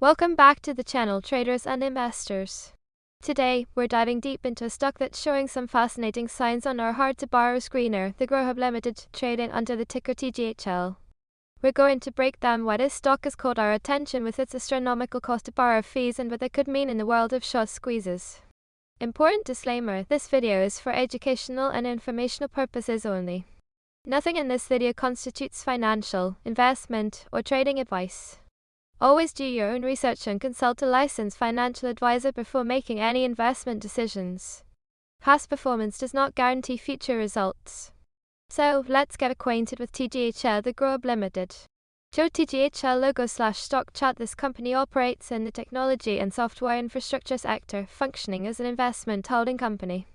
Welcome back to the channel, traders and investors. Today, we're diving deep into a stock that's showing some fascinating signs on our hard-to-borrow screener, the Growhub Limited, trading under the ticker TGHL. We're going to break down why this stock has caught our attention with its astronomical cost to borrow fees and what it could mean in the world of short squeezes. Important disclaimer, this video is for educational and informational purposes only. Nothing in this video constitutes financial, investment, or trading advice. Always do your own research and consult a licensed financial advisor before making any investment decisions. Past performance does not guarantee future results. So, let's get acquainted with TGHL, the Growhub Limited. Show TGHL logo/stock chart. This company operates in the technology and software infrastructure sector, functioning as an investment holding company.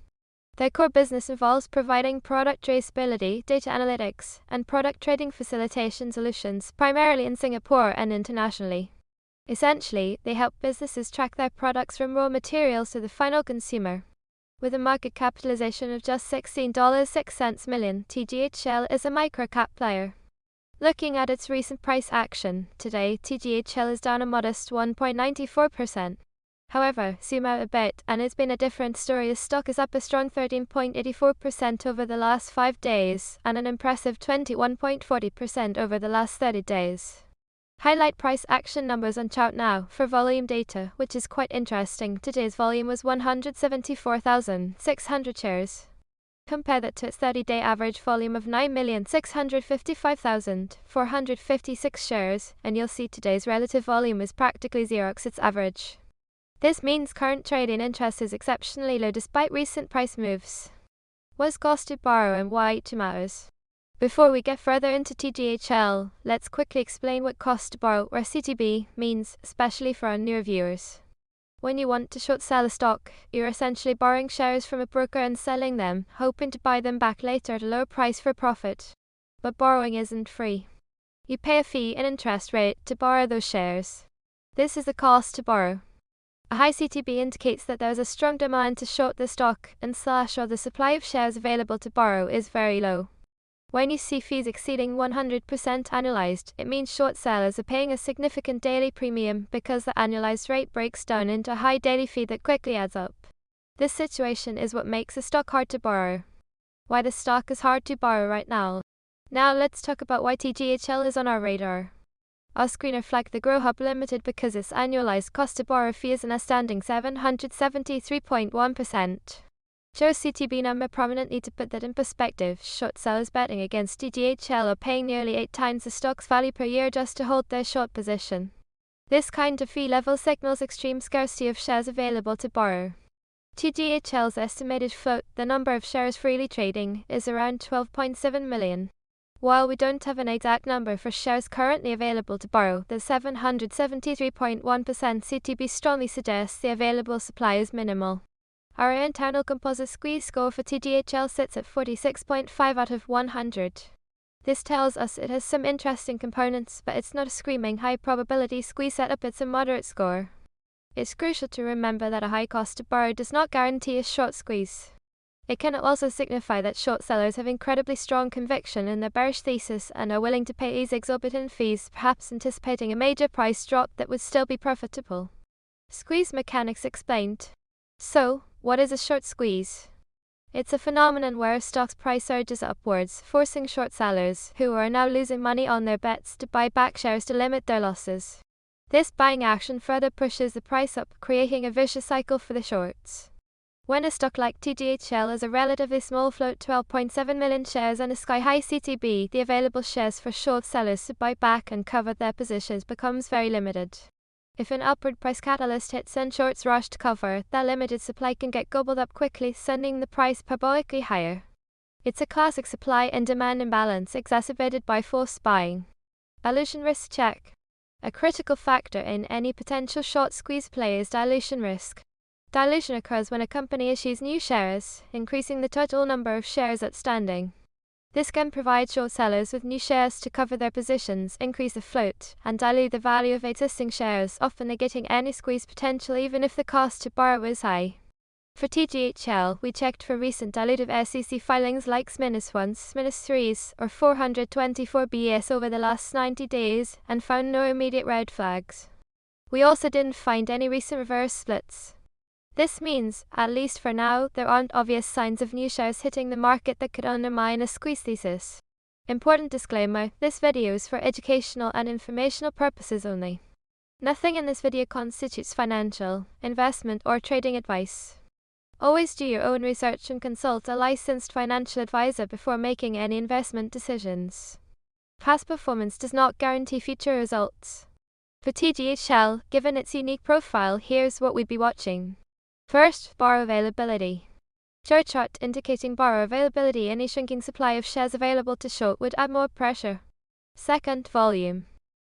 Their core business involves providing product traceability, data analytics, and product trading facilitation solutions, primarily in Singapore and internationally. Essentially, they help businesses track their products from raw materials to the final consumer. With a market capitalization of just $16.06 million, TGHL is a micro-cap player. Looking at its recent price action, today TGHL is down a modest 1.94%. However, zoom out a bit and it's been a different story. The stock is up a strong 13.84% over the last 5 days and an impressive 21.40% over the last 30 days. Highlight price action numbers on chart now for volume data, which is quite interesting. Today's volume was 174,600 shares. Compare that to its 30-day average volume of 9,655,456 shares, and you'll see today's relative volume is practically 0x its average. This means current trading interest is exceptionally low despite recent price moves. What's cost to borrow and why it matters? Before we get further into TGHL, let's quickly explain what cost to borrow, or CTB, means, especially for our newer viewers. When you want to short sell a stock, you're essentially borrowing shares from a broker and selling them, hoping to buy them back later at a lower price for profit. But borrowing isn't free. You pay a fee and interest rate to borrow those shares. This is the cost to borrow. A high CTB indicates that there is a strong demand to short the stock and or the supply of shares available to borrow is very low. When you see fees exceeding 100% annualized, it means short sellers are paying a significant daily premium because the annualized rate breaks down into a high daily fee that quickly adds up. This situation is what makes a stock hard to borrow. Why the stock is hard to borrow right now. Now let's talk about why TGHL is on our radar. Our screener flagged the Growhub Limited because its annualized cost to borrow fee is an astounding 773.1%. Shows CTB number prominently. To put that in perspective, short sellers betting against TGHL are paying nearly 8 times the stock's value per year just to hold their short position. This kind of fee level signals extreme scarcity of shares available to borrow. TGHL's estimated float, the number of shares freely trading, is around 12.7 million. While we don't have an exact number for shares currently available to borrow, the 773.1% CTB strongly suggests the available supply is minimal. Our internal composite squeeze score for TGHL sits at 46.5 out of 100. This tells us it has some interesting components, but it's not a screaming high probability squeeze setup, it's a moderate score. It's crucial to remember that a high cost to borrow does not guarantee a short squeeze. It can also signify that short sellers have incredibly strong conviction in their bearish thesis and are willing to pay these exorbitant fees, perhaps anticipating a major price drop that would still be profitable. Squeeze mechanics explained. So, what is a short squeeze? It's a phenomenon where a stock's price surges upwards, forcing short sellers, who are now losing money on their bets, to buy back shares to limit their losses. This buying action further pushes the price up, creating a vicious cycle for the shorts. When a stock like TGHL has a relatively small float, 12.7 million shares, and a sky-high CTB, the available shares for short sellers to buy back and cover their positions becomes very limited. If an upward price catalyst hits and shorts rush to cover, that limited supply can get gobbled up quickly, sending the price parabolically higher. It's a classic supply and demand imbalance exacerbated by forced buying. Dilution risk check. A critical factor in any potential short squeeze play is dilution risk. Dilution occurs when a company issues new shares, increasing the total number of shares outstanding. This can provide short sellers with new shares to cover their positions, increase the float, and dilute the value of existing shares, often negating any squeeze potential even if the cost to borrow is high. For TGHL, we checked for recent dilutive SEC filings like -1s, -3s, or 424 BS over the last 90 days, and found no immediate red flags. We also didn't find any recent reverse splits. This means, at least for now, there aren't obvious signs of new shares hitting the market that could undermine a squeeze thesis. Important disclaimer, this video is for educational and informational purposes only. Nothing in this video constitutes financial, investment, or trading advice. Always do your own research and consult a licensed financial advisor before making any investment decisions. Past performance does not guarantee future results. For TGHL, given its unique profile, here's what we'd be watching. First, borrow availability. Chart indicating borrow availability. Any shrinking supply of shares available to short would add more pressure. Second, volume.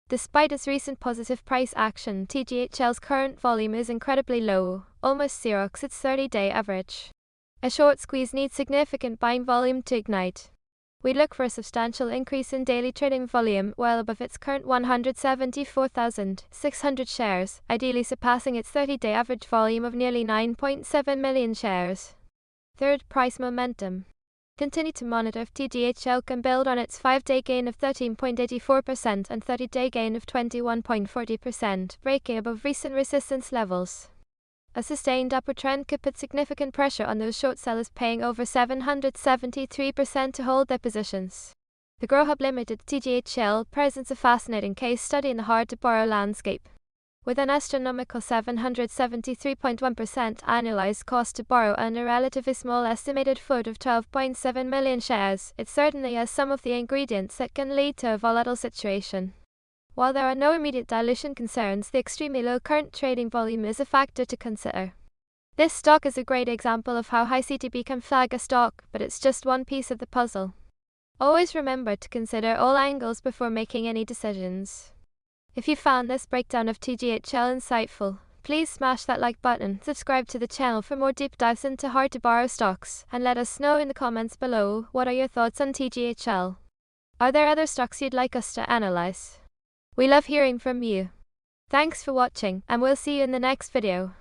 Despite its recent positive price action, TGHL's current volume is incredibly low, almost Xerox its 30-day average. A short squeeze needs significant buying volume to ignite. We'd look for a substantial increase in daily trading volume well above its current 174,600 shares, ideally surpassing its 30-day average volume of nearly 9.7 million shares. Third, price momentum. Continue to monitor if TGHL can build on its 5-day gain of 13.84% and 30-day gain of 21.40%, breaking above recent resistance levels. A sustained upward trend could put significant pressure on those short sellers paying over 773% to hold their positions. The Grow Hub Limited TGHL presents a fascinating case study in the hard-to-borrow landscape. With an astronomical 773.1% annualized cost to borrow and a relatively small estimated float of 12.7 million shares, it certainly has some of the ingredients that can lead to a volatile situation. While there are no immediate dilution concerns, the extremely low current trading volume is a factor to consider. This stock is a great example of how high CTB can flag a stock, but it's just one piece of the puzzle. Always remember to consider all angles before making any decisions. If you found this breakdown of TGHL insightful, please smash that like button, subscribe to the channel for more deep dives into hard-to-borrow stocks, and let us know in the comments below what are your thoughts on TGHL. Are there other stocks you'd like us to analyze? We love hearing from you. Thanks for watching, and we'll see you in the next video.